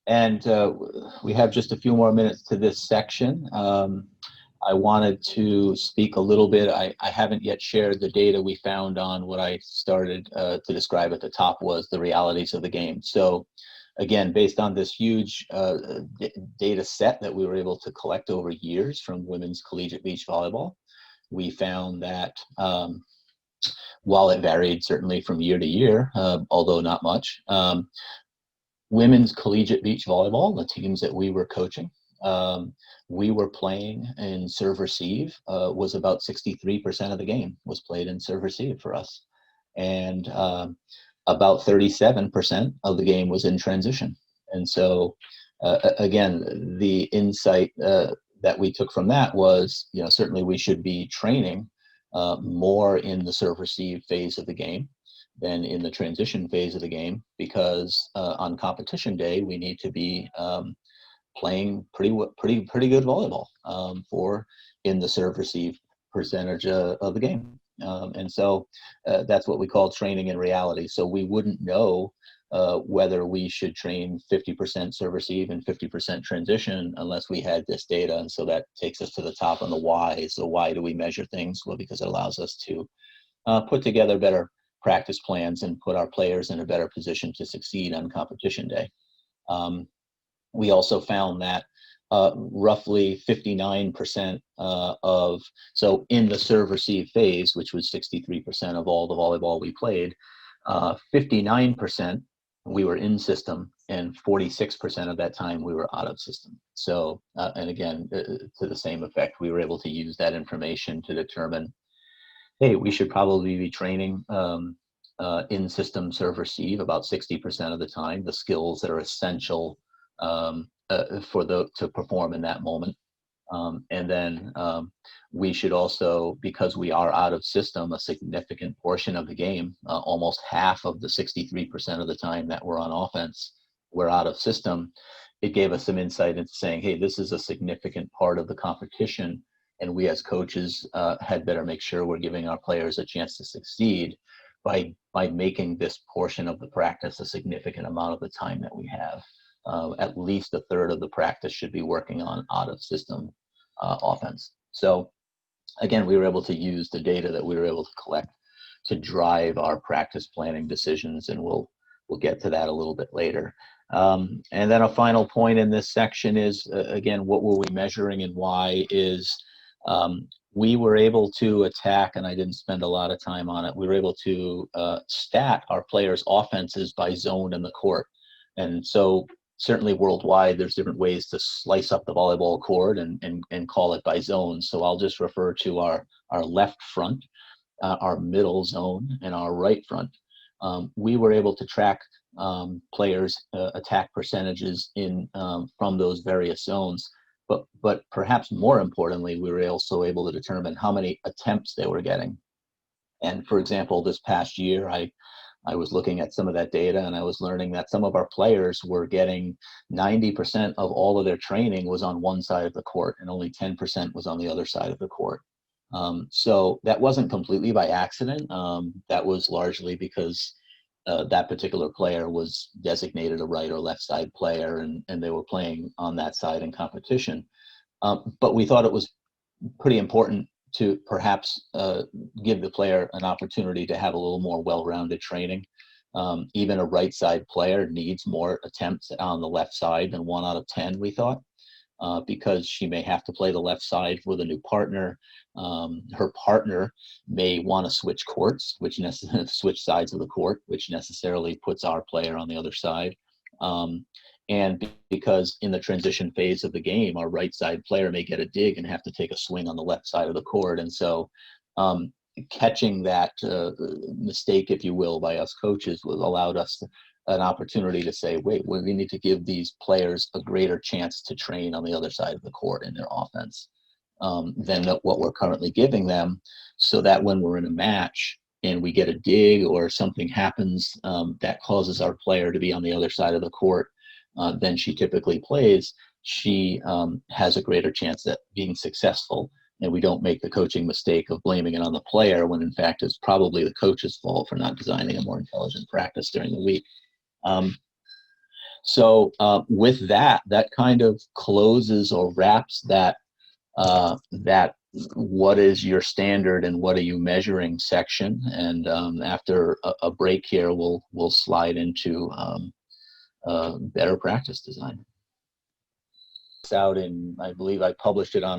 And we have just a few more minutes to this section. I wanted to speak a little bit. I haven't yet shared the data we found on what I started to describe at the top was the realities of the game. So again, based on this huge data set that we were able to collect over years from women's collegiate beach volleyball, we found that while it varied certainly from year to year, although not much, women's collegiate beach volleyball, the teams that we were coaching, we were playing in serve receive, was about 63% of the game was played in serve receive for us. And about 37% of the game was in transition. And so, again, the insight that we took from that was, certainly we should be training more in the serve receive phase of the game than in the transition phase of the game, because on competition day we need to be playing pretty good volleyball for in the serve receive percentage of the game, and so that's what we call training in reality. So we wouldn't know whether we should train 50% serve receive and 50% transition unless we had this data. And so that takes us to the top on the why. So why do we measure things? Well, because it allows us to put together better practice plans and put our players in a better position to succeed on competition day. We also found that roughly 59% so in the serve receive phase, which was 63% of all the volleyball we played, 59% we were in system, and 46% of that time we were out of system. So, and again, to the same effect, we were able to use that information to determine, hey, we should probably be training in system serve receive about 60% of the time, the skills that are essential to perform in that moment. And then we should also, because we are out of system a significant portion of the game, almost half of the 63% of the time that we're on offense, we're out of system. It gave us some insight into saying, hey, this is a significant part of the competition, and we as coaches had better make sure we're giving our players a chance to succeed by making this portion of the practice a significant amount of the time that we have. At least a third of the practice should be working on out of system offense. So again, we were able to use the data that we were able to collect to drive our practice planning decisions, and we'll get to that a little bit later. And then a final point in this section is, again, what were we measuring and why is we were able to attack, and I didn't spend a lot of time on it, we were able to stat our players' offenses by zone in the court. And so certainly worldwide, there's different ways to slice up the volleyball court and call it by zone. So I'll just refer to our left front, our middle zone, and our right front. We were able to track players' attack percentages from those various zones. But perhaps more importantly, we were also able to determine how many attempts they were getting. And for example, this past year, I was looking at some of that data, and I was learning that some of our players were getting 90% of all of their training was on one side of the court, and only 10% was on the other side of the court. So that wasn't completely by accident. That was largely because that particular player was designated a right or left side player, and they were playing on that side in competition. But we thought it was pretty important to perhaps give the player an opportunity to have a little more well-rounded training. Even a right side player needs more attempts on the left side than 1 out of 10, we thought, because she may have to play the left side with a new partner. Her partner may want to switch courts, switch sides of the court, which necessarily puts our player on the other side. And because in the transition phase of the game, our right side player may get a dig and have to take a swing on the left side of the court. And so catching that mistake, if you will, by us coaches allowed us an opportunity to say, wait, we need to give these players a greater chance to train on the other side of the court in their offense than what we're currently giving them, so that when we're in a match and we get a dig or something happens that causes our player to be on the other side of the court than she typically plays, she has a greater chance at being successful. And we don't make the coaching mistake of blaming it on the player when in fact it's probably the coach's fault for not designing a more intelligent practice during the week. So with that, that kind of closes or wraps that what is your standard and what are you measuring section. And after a break here, we'll slide into better practice design. It's out in, I believe I published it on